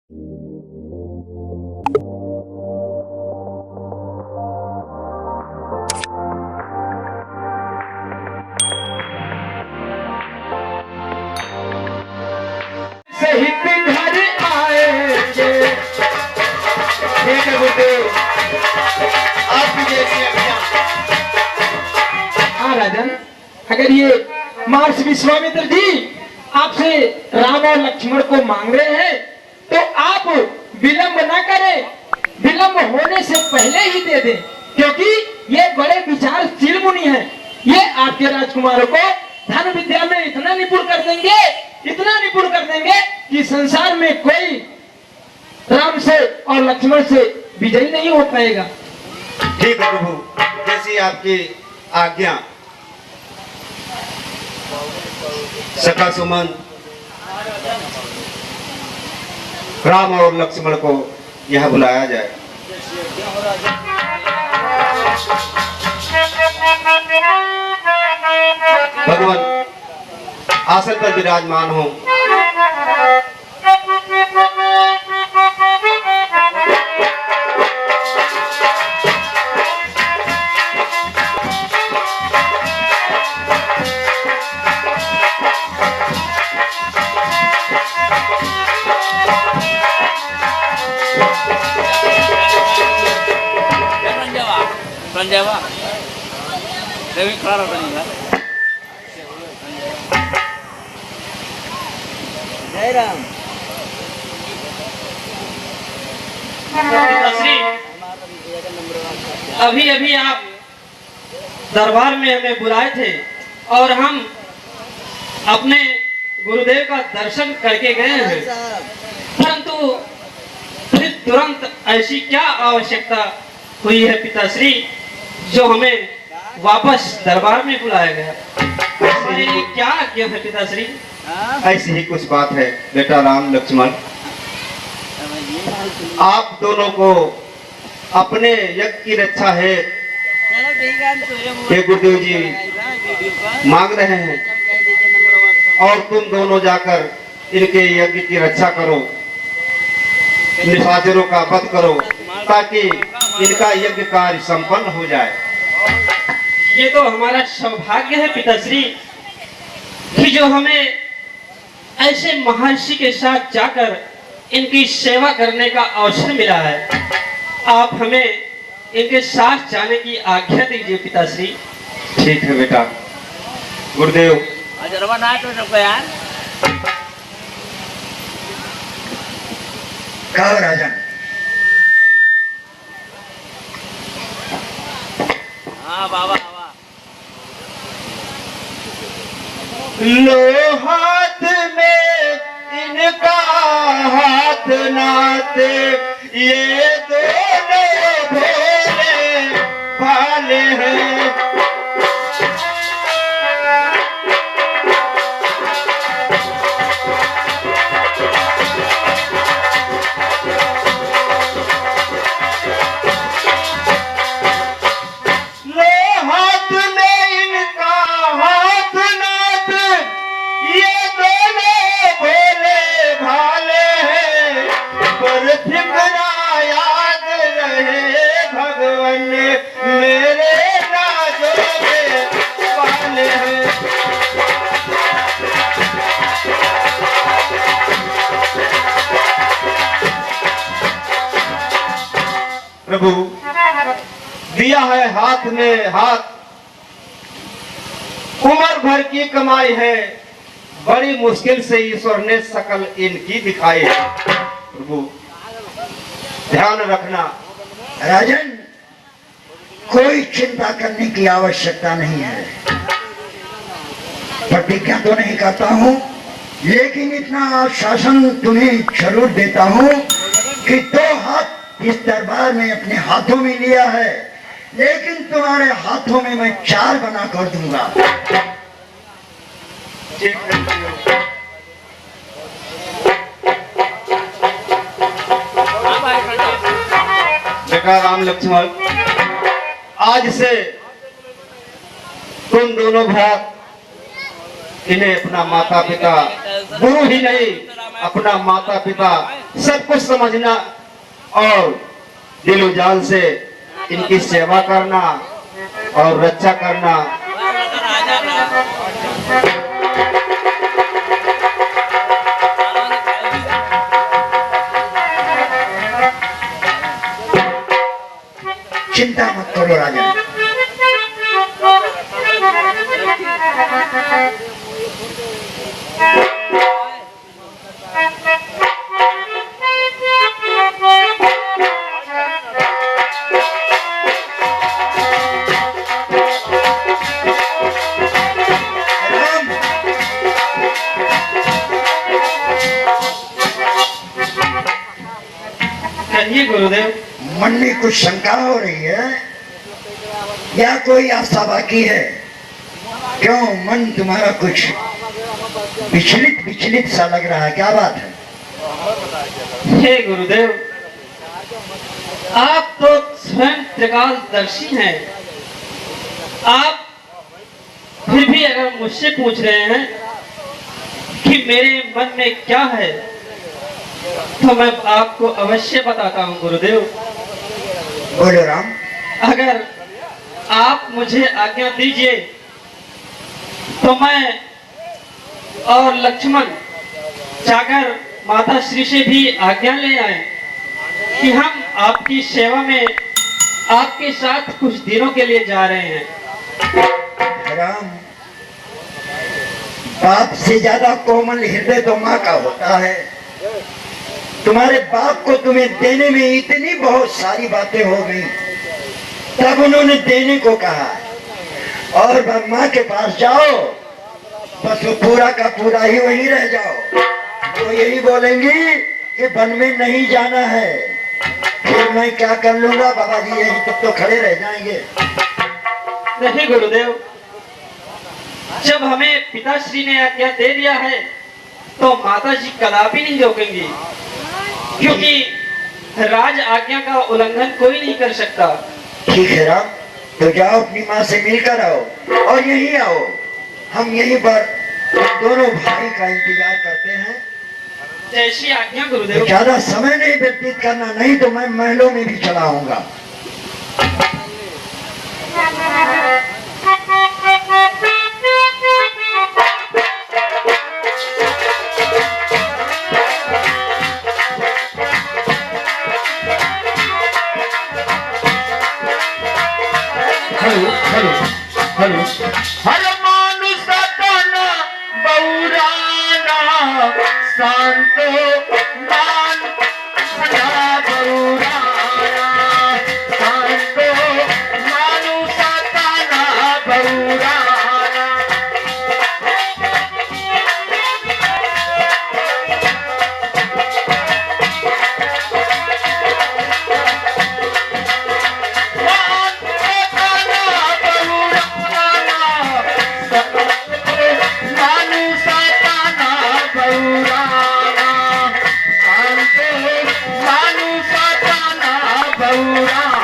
राजन, अगर ये महर्षि विश्वामित्र जी आपसे राम और लक्ष्मण को मांग रहे हैं तो आप विलंब न करें, विलंब होने से पहले ही दे दें, क्योंकि ये बड़े विचारशील मुनि हैं। ये आपके राजकुमारों को धन विद्या में इतना निपुण कर देंगे, इतना निपुण कर देंगे कि संसार में कोई राम से और लक्ष्मण से विजयी नहीं हो पाएगा। ठीक है प्रभु, जैसी आपकी आज्ञा। सखा सुमन राम और लक्ष्मण को यह बुलाया जाए। भगवान आसन पर विराजमान हो। Jawa, Dewi Clara tadi kan? Jairam. अभी अभी आप दरबार में हमें बुलाए थे और हम अपने गुरुदेव का दर्शन करके गए हैं, परंतु फिर तुरंत ऐसी क्या आवश्यकता हुई है पिताश्री जो हमें वापस दरबार में बुलाया गया? क्या आज्ञा है पिताश्री? ऐसी ही कुछ बात है बेटा राम लक्ष्मण। आप दोनों को अपने यज्ञ की रक्षा है ये गुरुदेव जी मांग रहे हैं और तुम दोनों जाकर इनके यज्ञ की रक्षा करो, निशाचरों का वध करो ताकि इनका यज्ञ कार्य संपन्न हो जाए। ये तो हमारा सौभाग्य है पिताश्री कि जो हमें ऐसे महर्षि के साथ जाकर इनकी सेवा करने का अवसर मिला है। आप हमें इनके साथ जाने की आज्ञा दीजिए पिताश्री। ठीक है बेटा। गुरुदेव कहो राजन। हाँ बाबा लो हाथ में इनका हाथ नाते ये दोनों भोले भाले हैं। प्रभु दिया है हाथ में हाथ, उम्र भर की कमाई है, बड़ी मुश्किल से ईश्वर ने शकल इनकी दिखाई है। प्रभु ध्यान रखना। राजन, कोई चिंता करने की आवश्यकता नहीं है। प्रतिज्ञा तो नहीं करता हूँ, लेकिन इतना आश्वासन तुम्हें जरूर देता हूँ कि 2 हाथ इस दरबार में अपने हाथों में लिया है, लेकिन तुम्हारे हाथों में मैं 4 बना कर दूंगा। बेटा राम लक्ष्मण, आज से तुम दोनों भाई इन्हें अपना माता पिता, गुरु ही नहीं अपना माता पिता सब कुछ समझना और दिलो जान से इनकी सेवा करना और रक्षा करना। राजा ना चिंता मत करो राजन। राम, कहिए गुरुदेव। मन में कुछ शंका हो रही है या कोई आशा बाकी है? क्यों मन तुम्हारा कुछ विचलित विचलित सा लग रहा है, क्या बात है? हे गुरुदेव, आप तो स्वयं त्रिकालदर्शी हैं। आप फिर भी अगर मुझसे पूछ रहे हैं कि मेरे मन में क्या है, तो मैं आपको अवश्य बताता हूँ गुरुदेव। बोलो राम। अगर आप मुझे आज्ञा दीजिए तो मैं और लक्ष्मण जाकर माता श्री से भी आज्ञा ले आए कि हम आपकी सेवा में आपके साथ कुछ दिनों के लिए जा रहे हैं। राम, बाप से ज्यादा कोमल हृदय तो माँ का होता है। तुम्हारे बाप को तुम्हें देने में इतनी बहुत सारी बातें हो गई, तब उन्होंने देने को कहा। और माँ के पास जाओ, बस वो पूरा का पूरा ही वहीं रह जाओ। वो यही बोलेंगी कि वन में नहीं जाना है। फिर मैं क्या कर लूंगा बाबा जी, यही तब तो खड़े रह जाएंगे। नहीं गुरुदेव, जब हमें पिताश्री ने आज्ञा दे दिया है तो माता जी कदापि नहीं रोकेंगी, क्योंकि राज आज्ञा का उल्लंघन कोई नहीं कर सकता। ठीक है राम, तो जाओ अपनी माँ से मिलकर आओ और यहीं आओ। हम यहीं पर दोनों भाई का इंतजार करते हैं। जैसी आज्ञा तो गुरुदेव। ज्यादा समय नहीं व्यतीत करना, नहीं तो मैं महलों में भी चला आऊंगा। Hello hello hello. हर मानुष तन बौराना शांतो मान सदा बौराना, शांतो मानुष तन बौराना। बौरा